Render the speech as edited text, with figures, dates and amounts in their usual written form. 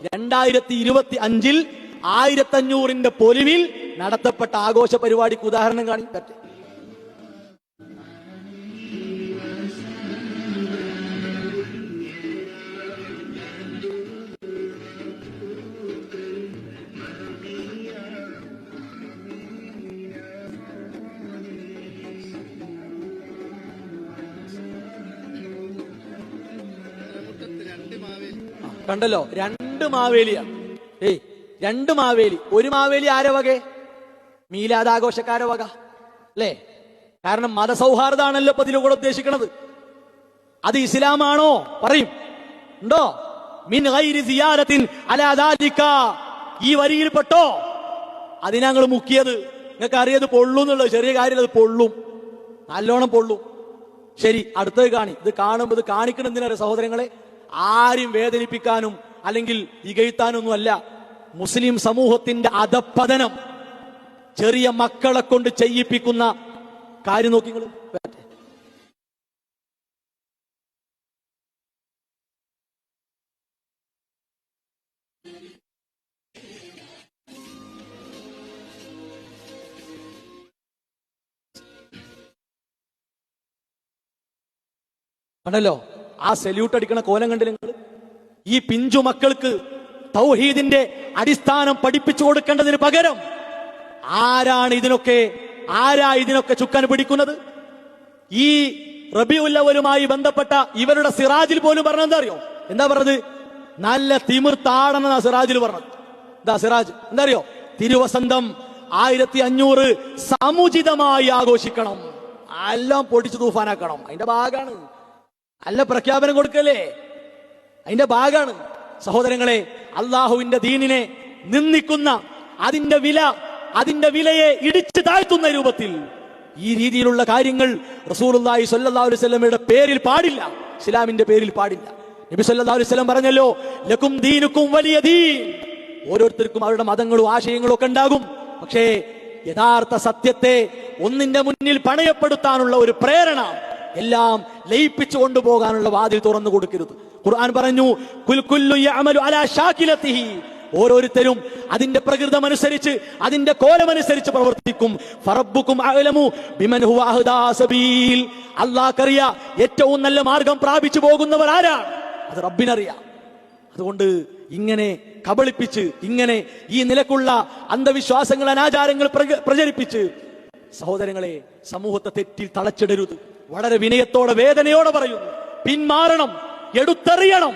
2025 1500 പൊലിവിൽ നടത്തപ്പെട്ട ആഘോഷ പരിപാടിക്ക് ഉദാഹരണം കാണിക്കട്ടെ. കണ്ടല്ലോ, 2 മാവേലിയാണ്. 2 മാവേലി. ഒരു മാവേലി ആരെ വകെ? മീലാദ് ആഘോഷക്കാരെ വക അല്ലേ? കാരണം മതസൗഹാർദ്ദാണല്ലോ ഇപ്പൊ ഇതിലൂടെ ഉദ്ദേശിക്കുന്നത്. അത് ഇസ്ലാമാണോ? പറയും ഉണ്ടോ? മിൻ ഗൈരി സിയാദത്തിൻ അലാ ദാലിക, ഈ വരിയിൽപ്പെട്ടോ? അതിനങ്ങൾ മുക്കിയത്. നിങ്ങൾക്ക് അറിയത് പൊള്ളും എന്നുള്ളത് ചെറിയ കാര്യം. അത് പൊള്ളും, നല്ലോണം പൊള്ളും. ശരി, അടുത്തത് കാണി. ഇത് കാണുമ്പോൾ ഇത് കാണിക്കണം എന്തിനാ സഹോദരങ്ങളെ? ആരും വേദനിപ്പിക്കാനും അല്ലെങ്കിൽ ഇകഴ്ത്താനൊന്നും അല്ല. മുസ്ലിം സമൂഹത്തിന്റെ അധപ്പതനം ചെറിയ മക്കളെ കൊണ്ട് ചെയ്യിപ്പിക്കുന്ന കാര്യം നോക്കി നിങ്ങൾ. കണ്ടല്ലോ, ആ സല്യൂട്ട് അടിക്കണ കോലം കണ്ടില്ല നിങ്ങൾ? ഈ പിഞ്ചു മക്കൾക്ക് തൗഹീദിന്റെ അടിസ്ഥാനം പഠിപ്പിച്ചു കൊടുക്കേണ്ടതിന് പകരം ആരാ ഇതിനൊക്കെ ചുക്കാൻ പിടിക്കുന്നത്? ഈ റബീഉൽ അവ്വലുമായി ബന്ധപ്പെട്ട ഇവരുടെ സിറാജിൽ പോലും പറഞ്ഞെന്താ അറിയോ? എന്താ പറഞ്ഞത്? നല്ല തിമിർത്താടണെന്നാ സിറാജിൽ പറഞ്ഞത്. എന്താ സിറാജ്? എന്താ അറിയോ? തിരുവസന്തം 1500 സമുചിതമായി ആഘോഷിക്കണം, എല്ലാം പൊടിച്ചു തൂഫാനാക്കണം. അതിന്റെ ഭാഗമാണ്. നല്ല പ്രഖ്യാപനം കൊടുക്കല്ലേ, അതിന്റെ ഭാഗമാണ്. സഹോദരങ്ങളെ, അള്ളാഹുവിന്റെ ദീനിനെ നിന്ദിക്കുന്ന, അതിന്റെ വിലയെ ഇടിച്ചു താഴ്ത്തുന്ന രൂപത്തിൽ ഈ രീതിയിലുള്ള കാര്യങ്ങൾ റസൂലുള്ളാഹി സ്വല്ലല്ലാഹു അലൈഹി വസല്ലമയുടെ പേരിൽ പാടില്ല, ഇസ്ലാമിന്റെ പേരിൽ പാടില്ല. നബി സല്ലല്ലാഹു അലൈഹി വസല്ലം പറഞ്ഞല്ലോ, ലക്കും ദീനുക്കും വലിയ ദീൻ. ഓരോരുത്തർക്കും അവരുടെ മതങ്ങളും ആശയങ്ങളും ഒക്കെ ഉണ്ടാകും. പക്ഷേ യഥാർത്ഥ സത്യത്തെ ഒന്നിന്റെ മുന്നിൽ പണയപ്പെടുത്താനുള്ള ഒരു പ്രേരണ, എല്ലാം ലയിപ്പിച്ചു കൊണ്ടുപോകാനുള്ള വാതിൽ തുറന്നു കൊടുക്കരുത്. ഖുർആൻ പറഞ്ഞു, കുൽ കുല്ലു യഅമലു അലാ ഷാകിലതിഹി. ഓരോരുത്തരും അതിന്റെ പ്രകൃതമനുസരിച്ച്, അതിന്റെ കോലമനുസരിച്ച് പ്രവർത്തിക്കും. ഫറബ്ബുക്കും അഅലമു ബിമൻ ഹുവ അഹ്ദാ സബീൽ. അല്ലാഹ്ക്കറിയാം ഏറ്റവും നല്ല മാർഗം പ്രാപിച്ചു പോകുന്നവർ ആരാണ്, അത് റബ്ബിനറിയാം. അതുകൊണ്ട് ഇങ്ങനെ കബളിപ്പിച്ച്, ഇങ്ങനെ ഈ നിലക്കുള്ള അന്ധവിശ്വാസങ്ങൾ, അനാചാരങ്ങൾ പ്രചരിപ്പിച്ച് സഹോദരങ്ങളെ സമൂഹത്തെ തെറ്റിൽ തളച്ചിടരുത്. വളരെ വിനയത്തോടെ, വേദനയോടെ പറയുന്നു, പിന്മാറണം, എടുത്തെറിയണം.